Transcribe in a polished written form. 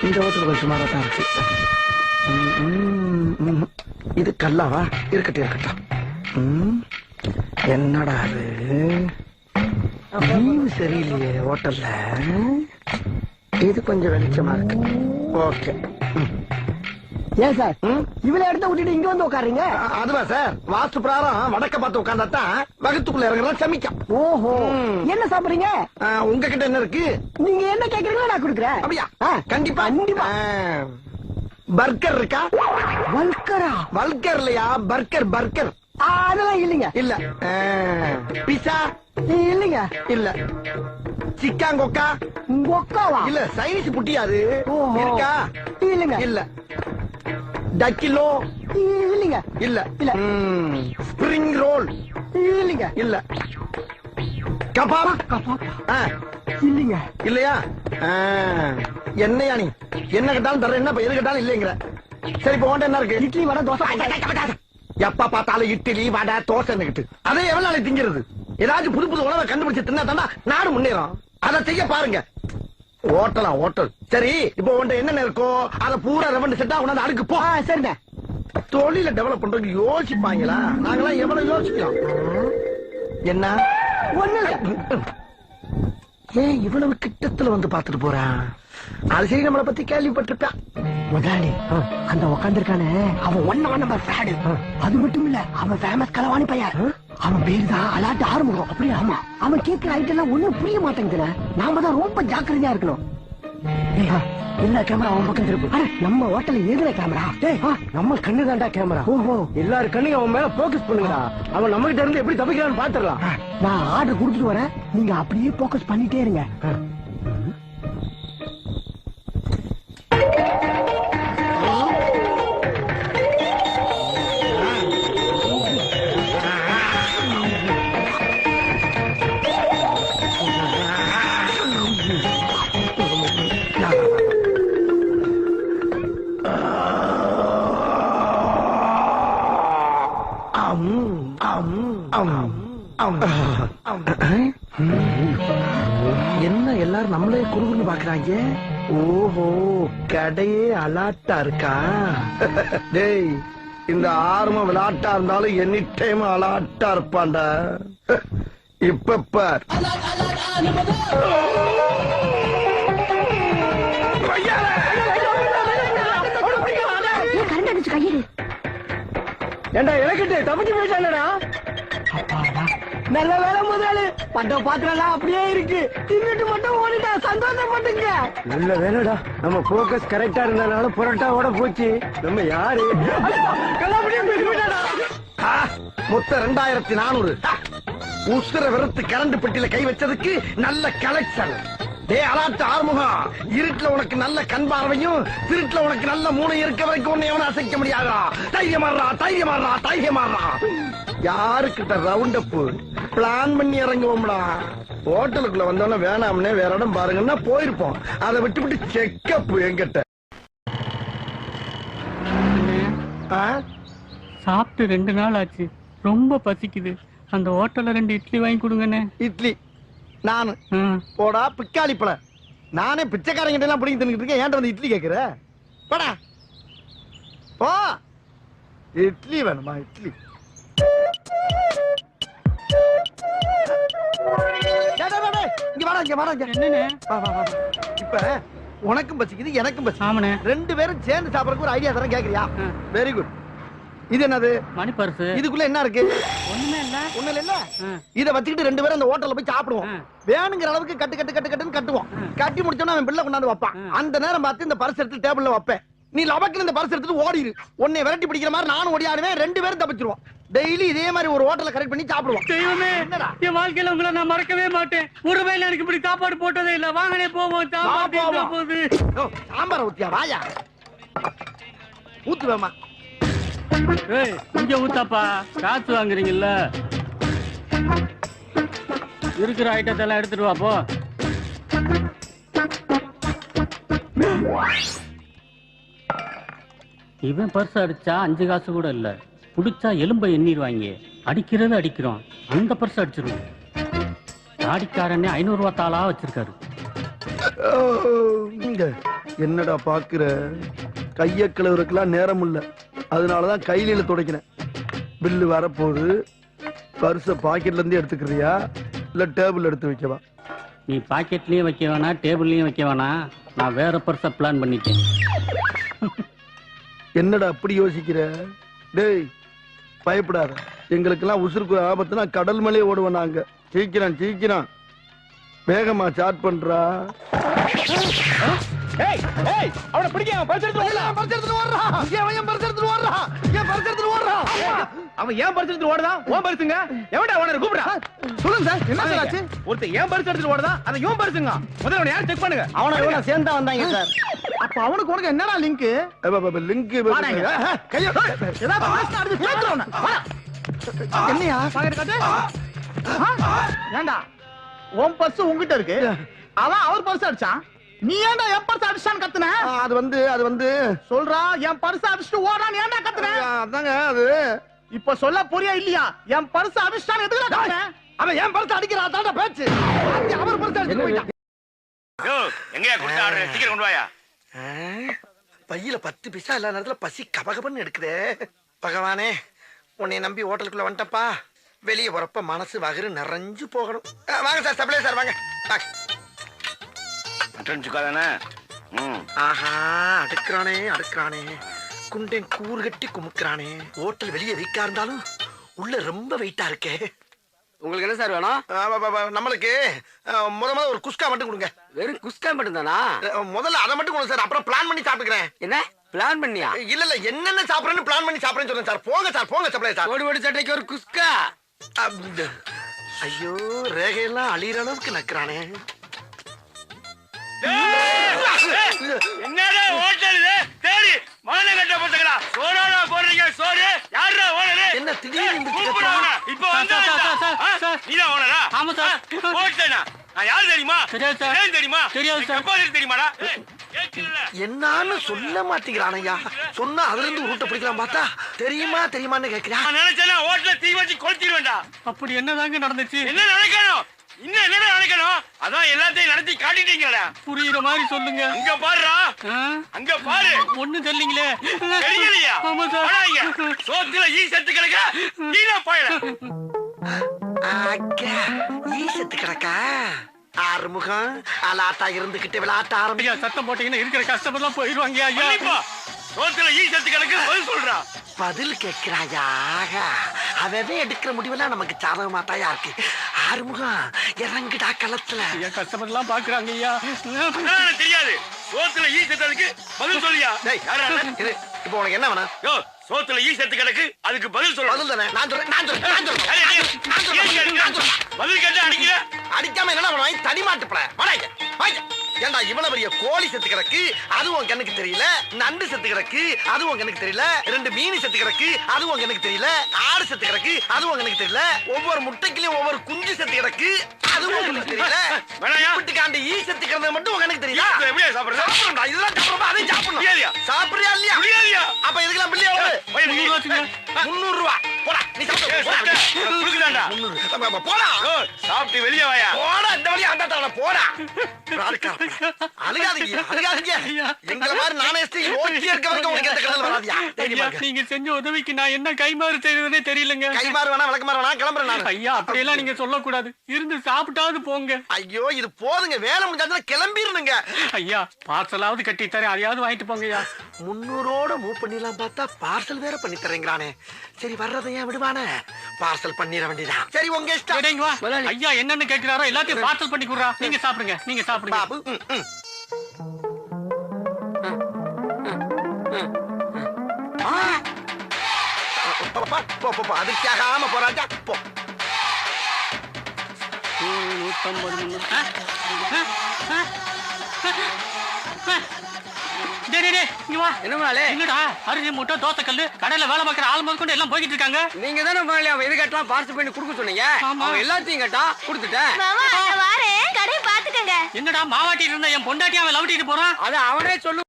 இந்த ஹோட்டல் கொஞ்சம் சுமாரா தான் இருக்கு. இது கல்லாவா? இருக்கட்டும் இருக்கட்டும். என்னடா அது சரியில்லையே ஹோட்டல்ல. இது கொஞ்சம் வெளிச்சமா இருக்கு. ஓகே. ஏன் சார் இவளை எடுத்து விட்டுட்டு இங்க வந்து உட்காருங்க? அதுவா சார், வாஸ்து பிரகாரம் வடக்க பார்த்து உட்கார்ந்தாதான் வகுத்துக்குள்ள இறங்குறதா சமிக்கம். ஓஹோ, என்ன சாப்பிடுறீங்க? உங்ககிட்ட என்ன இருக்கு? நீங்க என்ன கேக்குறீங்களோ நான் கொடுக்குறேன். அப்படியா? கண்டிப்பா கண்டிப்பா. பர்கர் இருக்கா? வல்கரா? வல்கர் இல்லையா, பர்கர் பர்கர். அதெல்லாம் இல்லைங்க. இல்ல. பிஸா இல்லைங்க. இல்ல. சிக்கன் கொக்கா? கொக்காவா? இல்ல, சைனீஸ் புட்டியாது இருக்கா? இல்லைங்க. இல்ல. டக்கிலோ? இல்லைங்க. இல்ல இல்ல. Spring roll? இல்லைங்க. இல்ல. கபாப்? கபாப் இல்லைங்க. இல்லையா? என்னையா நீ என்ன கேட்டாலும் தர, என்ன எது கேட்டாலும் இல்லைங்கிற. சரி, இப்போ உன்கிட்ட என்ன இருக்கு? இட்லி வடை தோசை. எப்ப பார்த்தாலும் இட்லி வடை தோசை நிக்கிட்டு அதை எவ்வளவு நாளை திங்கிறது? ஏதாச்சும் புது புது உணவை கண்டுபிடிச்சு தின்னா தாண்டா நாடு முன்னேறும். அதை செய்ய பாருங்க. ஓட்டலா ஓட்டல். சரி, இப்போ உன்கிட்ட என்னென்ன இருக்கோ அதை பூரா ரெவண்டு செட்டா உணர்ந்து அடுக்கு போ. சரிங்க. தொழில டெவலப் பண்றதுக்கு யோசிப்பாங்களா? நாங்களாம் எவ்வளவு யோசிக்கலாம். என்ன ஒண்ணு இல்ல. ஏன் இவ்வளவு கிட்டத்துல வந்து பாத்துட்டு போறான்? அது சரி, நம்மளை பத்தி கேள்விப்பட்டிருப்பான். முதலாளி அந்த உட்காந்துருக்கானே அவன் 1 நம்பர் ஃப்ராடு. அது மட்டும் இல்ல, அவன் ஃபேமஸ் களவாணி பையன். அவன் பேரு தான் அலாட்டு ஆறுமுகம். அப்படியே? ஆமா. அவன் கேட்கிற ஐட்டம் எல்லாம் ஒண்ணும் புரிய மாட்டேங்குதுல. நாம தான் ரொம்ப ஜாக்கிரதையா இருக்கணும். எல்லா கேமரா அவன் பக்கம் திருப்பு. நம்ம ஹோட்டல்ல எதுல கேமரா? நம்ம கண்ணு தாண்டா கேமரா. ஓஹோ, எல்லாரும் கண்ணையும் அவன் மேல போக்கஸ் பண்ணுங்கடா. அவன் நம்ம கிட்ட இருந்து எப்படி தப்பிக்கிறான்னு பாத்துடலாம். நான் ஆர்டர் கொடுத்துட்டு வரேன், நீங்க அப்படியே போக்கஸ் பண்ணிட்டே இருங்க. என்ன எல்லாரும் நம்மளே குறுகுன்னு பாக்குறாங்க? ஓஹோ, கடையே அலாட்டா இருக்கா? டேய், இந்த ஆர்வம் விளையாட்டா இருந்தாலும் எனி டைம் அலாட்டா இருப்பான்டா. இப்ப பார். ஏண்டா இறக்கிட்டு தப்பிச்சு போயிட்டானடா. நல்ல வேலை முதலாளி, பட்ட பாத்திரம் அப்படியே இருக்கு. தின்னுட்டு மட்டும் ஓடிட்டா, சந்தோஷப்பட்டுங்க. நல்ல வேலைடா, நம்ம போக்கஸ் கரெக்டா இருந்தனால புரோட்டாவோட போச்சு. நம்ம யாரு மொத்தம் 2400. உசுர வெறுத்து கரண்ட் பெட்டியில கை வச்சதுக்கு நல்ல கலெக்ஷன். டே அலாட்டு ஆறுமுகம், இருட்டுல உனக்கு நல்ல கண் பார்வையும் திருட்டுல உனக்கு நல்ல மூளை இருக்க வரைக்கும் உன்னை எவனும் அசைக்க முடியாதா? தைரியமாறா தைரியமாறா தைரியமாறா. யாருக்கிட்ட ரவுண்ட் அப் பிளான் பண்ணி இறங்குவோம்டா. ஹோட்டலுக்குள்ள வந்தோம்னா வேணாம்னே வேற இடம் பாருங்கன்னா போயிருப்போம். அதை விட்டு விட்டு செக்கப் எங்கிட்ட. சாப்பிட்டு 2 நாள் ஆச்சு, ரொம்ப பசிக்குது. அந்த ஹோட்டல்ல 2 இட்லி வாங்கி கொடுங்கண்ணே. இட்லி? நானு போடா பிக்காளி பழ. நானே பிச்சைக்காரங்கிட்ட எல்லாம் பிடிங்கி தின்னுட்டு இருக்கேன், ஏன்ட்ட வந்து இட்லி கேக்குற? போடா போ. இட்லி வேணுமா? இட்லி இப்ப உனக்கும் பசிக்குது எனக்கும் பசி. 2 பேரும் சேர்ந்து சாப்பிடறதுக்கு ஒரு ஐடியா தரேன், கேக்குறியா? Very good. இது என்னது? மணி பர்ஸ். இதுக்குள்ள என்ன இருக்கு? ஒண்ணுமே இல்ல. ஒண்ணு இல்ல. இத வச்சுக்கிட்டு 2 பேரும் அந்த ஹோட்டல்ல போய் சாப்பிடுவோம். வேணுங்கிற அளவுக்கு கட்டு கட்டு கட்டு கட்டுன்னு கட்டுவோம். கட்டி முடிச்சோம்னா அவன் பிள்ளை கொண்டாந்து வைப்பான். அந்த நேரம் பார்த்து இந்த பர்ஸ் எடுத்து டேபிள்ல வைப்பேன். நீ லபக்குன்னு இந்த பர்ஸ் எடுத்துட்டு ஓடிடு. உன்னை விரட்டி பிடிக்கிற மாதிரி நானும் ஓடியாடுவேன். 2 பேரும் தப்பிச்சிருவோம். டெய்லி இதே மாதிரி ஒரு ஹோட்டல்ல கரெக்ட் பண்ணி சாப்பிடுவோம். தெய்வமே, என் வாழ்க்கையில உங்களை நான் மறக்கவே மாட்டேன். ஒரு வேளை எனக்கு இப்படி சாப்பாடு போட்டதே இல்ல. வாங்கனே போவோம். சாம்பார் ஊத்தியா? வாயா ஊத்துவேமா? இங்க ஊத்தாப்பா, காசு வாங்குறீங்கல்ல. இருக்கிற ஐட்டத்தை எல்லாம் எடுத்துட்டு வா போ. இவன் பர்ஸ் அடிச்சா 5 காசு கூட இல்ல. புடிச்சா எலும்பை எண்ணிடுவாங்க. அடிக்கிறது அடிக்கிறோம், அந்த பர்ஸ் அடிச்சிருவோம். தாடிக்காரனே 500 ரூபா தாளா வச்சிருக்காரு. என்னடா பாக்குற கைய கிளவுறதுக்கெல்லாம் நேரம் இல்ல, அதனாலதான் கையில துடைக்கிறேன். பில்லு வரப்போகுது, பர்ஸ பாக்கெட்ல இருந்து எடுத்துக்கிறியா இல்ல டேபிள் எடுத்து வைக்கவா? நீ பாக்கெட்லயும் வைக்க வேணாம், டேபிள்லயும் வைக்க வேணாம். நான் வேற பர்ஸ பிளான் பண்ணிட்டேன். என்னடா அப்படி யோசிக்கிற? டேய் பயப்படாத, எங்களுக்கெல்லாம் உசுருக்கு ஆபத்துனா கடல் மேலே ஓடுவோம் நாங்க. சீக்கிரம் சீக்கிரம் வேகமா சாட் பண்றா. அவனை பிடிக்க பர்ஸ் எடுத்து ஓடுறான். பர்ஸ் எடுத்து ஓடுறான். ஏன் பர்ஸ் எடுத்து ஓடுறான்? ஏன் பர்ஸ் எடுத்து ஓடுறான்? அவன் ஏன் பர்ஸ் எடுத்து ஓடுதான்? ஓன் பர்சுங்க. எவன்டா ஓனர் கூப்பிடுறா? சொல்லுங்க சார், என்ன சார் ஆச்சு? ஒருத்தன் ஏன் பர்ஸ் எடுத்து ஓடுதான்? அது யோன் பர்சுங்க. முதல்ல அவனை யார் செக் பண்ணுங்க. அவனை இவனை சேர்ந்தா வந்தாங்க சார். அப்ப அவனுக்கு உனக்கு என்னடா லிங்க்? லிங்க் கைய என்னையா பாக்கெட் காட்டு. ஏண்டா உன் பர்ஸ் உன்கிட்ட இருக்கு, அவன் அவர் பர்ஸ் அடிச்சான். நீ ஏன்டா என் பர்ஸ் அடிச்சான்னு கத்துன? அது வந்து சொல்றா, என் பர்ஸ் அடிச்சுட்டு ஓடுறான். ஏன்டா கத்துன? அதாங்க அது. இப்ப சொல்ல புரியா இல்லையா? என் பர்ஸ் அடிச்சான்னு எதுக்குடா கத்துன? அவன் என் பர்ஸ் அடிக்கிறான் தாண்டா பேச்சு. அவர் பர்ஸ் அடிச்சு போயிட்டான். எங்கயா குடுத்தாரு? சீக்கிரம் கொண்டு வாயா. பையில 10 பைசா எல்லா நேரத்துல பசி கபகபன்னு எடுக்குதே. பகவானே, உன்னை நம்பி ஹோட்டலுக்குள்ள வந்துட்டப்பா. வெளியே போறப்ப மனசு வகிறு நிறைஞ்சு போகணும். வாங்க சார், சப்ளை சார், வாங்க. மட்டன் சுக்கா தானே? ஆஹா, அடுக்கிறானே குண்டன் கூறு கட்டி குமுக்குறானே. ஹோட்டல் வெளியே வீக்கா இருந்தாலும் உள்ள ரொம்ப வெயிட்டா இருக்கே. உங்களுக்கு என்ன சார் வேணும்? நம்மளுக்கு முதல்ல ஒரு குஸ்கா மட்டும் கொடுங்க. வெறும் குஸ்கா மட்டும் தானா? முதல்ல அதை மட்டும் கொடுங்க சார், அப்புறம் பிளான் பண்ணி சாப்பிட்டுக்கிறேன். என்ன பிளான் பண்ணியா? இல்ல என்னென்ன சாப்பிடுறேன்னு பிளான் பண்ணி சாப்பிடுறேன்னு சொல்றேன் சார். போங்க சப்ளை சார். ஓடி ஓடி சட்டைக்கு ஒரு குஸ்கா. ஐயோ, ரேகையெல்லாம் அழியிற அளவுக்கு நக்குறானே. என்னடா ஹோட்டல் இது? சரி, மானங்கட்ட பசங்களா, சோறாடா போடுறீங்க? சோறு யாரா ஓனரு? என்ன திடீர்னு கூப்பிடுறாங்க. இப்ப வந்து நீதான் ஓனரா? ஆமா சார். ஹோட்டல்னா நான் யாரு தெரியுமா? தெரியாது சார். ஏன் தெரியுமா? தெரியாது சார். டெபாசிட் தெரியுமாடா? கேட்கல. என்னன்னு சொல்ல மாட்டேங்கிறானையா. சொன்னா அதுல இருந்து உருட்ட பிடிக்கலாம் பார்த்தா தெரியுமான்னு கேக்குறா. நான் நினைச்சேன்னா ஹோட்டல தீ வச்சு கொளுத்திடுவேன்டா. அப்படி என்னதாங்க நடந்துச்சு? என்ன நினைக்கணும்? இன்னும் என்ன நினைக்கணும்? அதான் எல்லாத்தையும் நடத்தி காட்டிட்டீங்களா? புரியுற மாதிரி சொல்லுங்க. அங்க பாருடா, அங்க பாரு. ஒண்ணும் தெரியலீங்களே. தெரியலையா? ஆமா சார். வாடாங்க. சோத்துல ஈ செத்து கிடக்க நீல போயிட. ஈசத்து கிடக்கா. ஆறுமுகம் அலாட்டா இருந்துகிட்டு விளையாட்ட ஆரம்பியா. சத்தம் போட்டீங்கன்னா இருக்கிற கஸ்டமர் எல்லாம் போயிருவாங்க ஐயா. கண்டிப்பா. சோத்துல ஈ செத்து கிடக்கு பதில் சொல்றா. பதில் கேட்கிறாயா? அவவே எடுக்கிற முடிவெல்லாம் நமக்கு சாதகமா தாயா இருக்கு. ஆறுமுகம் இறங்குடா களத்துல. ஐயா கஸ்டமர் எல்லாம் பாக்குறாங்க ஐயா. தெரியாது. சோத்துல ஈ செத்ததுக்கு பதில் சொல்லியா? இப்போ உனக்கு என்ன வேணும்? யோ, சோத்துல ஈ செத்து கிடக்கு, அதுக்கு பதில் சொல்ல. பதில் தானே நான் சொல்றேன். பதில் கேட்டு அடிக்கிற. அடிக்காம என்ன பண்ணுவாங்க? தனி மாட்டுப்பட வாடாங்க. ஏண்டா இவ்வளவு பெரிய கோழி செத்து கிடக்கு, அதுவும் கண்ணுக்கு தெரியல. நண்டு செத்து கிடக்கு, அதுவும் கண்ணுக்கு தெரியல. 2 மீன் செத்து கிடக்கு, அதுவும் கண்ணுக்கு தெரியல. ஆடு செத்து கிடக்கு, அதுவும் கண்ணுக்கு தெரியல. ஒவ்வொரு முட்டைக்குலயும் ஒவ்வொரு குஞ்சு செத்து கிடக்கு, அதுவும் கண்ணுக்கு தெரியல. வீட்டுக்காண்டி ஈ செத்து கிடந்தது மட்டும் கண்ணுக்கு தெரியல. எப்படியா சாப்பிடுற? சாப்பிடுறா, இதெல்லாம் சாப்பிடுறா, அதையும் சாப்பிடணும். சாப்பிடுறியா இல்லையா? முடியாதியா? அப்ப இதுக்கெல்லாம் பில்லு எவ்வளவு? 300 ரூபா. போடா, நீ சாப்பிடு. குடுக்குதாண்டா. 300. போடா. சாப்பிட்டு வெளியே வாயா. போடா, இந்த வழியா அந்த போடா. அழுகாதீங்க. எங்களை மாதிரி நானே ஓட்டி இருக்க வரைக்கும் உங்களுக்கு எந்த கடல் வராதியா? நீங்க செஞ்ச உதவிக்கு நான் என்ன கைமாறு செய்யறதுனே தெரியலங்க. கைமாறு வேணா விளக்குமாறு வேணா கிளம்புறேன் நான். ஐயா அப்படியெல்லாம் நீங்க சொல்லக்கூடாது. இருந்து சாப்பிட்டாவது போங்க. ஐயோ, இது போதுங்க. வேலை முடிஞ்சாச்சுன்னா கிளம்பிருனுங்க. ஐயா பார்சலாவது கட்டி தரேன், அதையாவது வாங்கிட்டு போங்கய்யா. 300ஓட மூவ் பண்ணிடலாம் பார்த்தா பார்சல் வேற பண்ணி தரேங்கிறானே. சரி, வர்றதை ஏன் விடுவானே? பார்சல் பண்ணிட வேண்டியதான். சரி, உங்க இஷ்டம். சரிங்க வா. ஐயா என்னன்னு கேக்குறாரோ எல்லாத்தையும் பார்சல் பண்ணி குடுறா. நீங்க சாப்பிடுங்க. பாபு போ அதுக்காகாம போறாச்சா போ. 150. இங்க வா. என்ன முதலாளி? என்னடா அரிசி மூட்டை தோசை கல்லு கடையில வேலை பார்க்கிற ஆள் முதல் கொண்டு எல்லாம் போய்கிட்டு இருக்காங்க. நீங்க தானே முதலாளி அவன் இது கேட்டலாம் பார்சல் பண்ணி கொடுக்க சொன்னீங்க. அவன் எல்லாத்தையும் கேட்டா கொடுத்துட்டேன். என்னடா மாவாட்டி இருந்தா என் பொண்டாட்டி அவன் லவட்டிட்டு போறான். அது அவனே சொல்லு.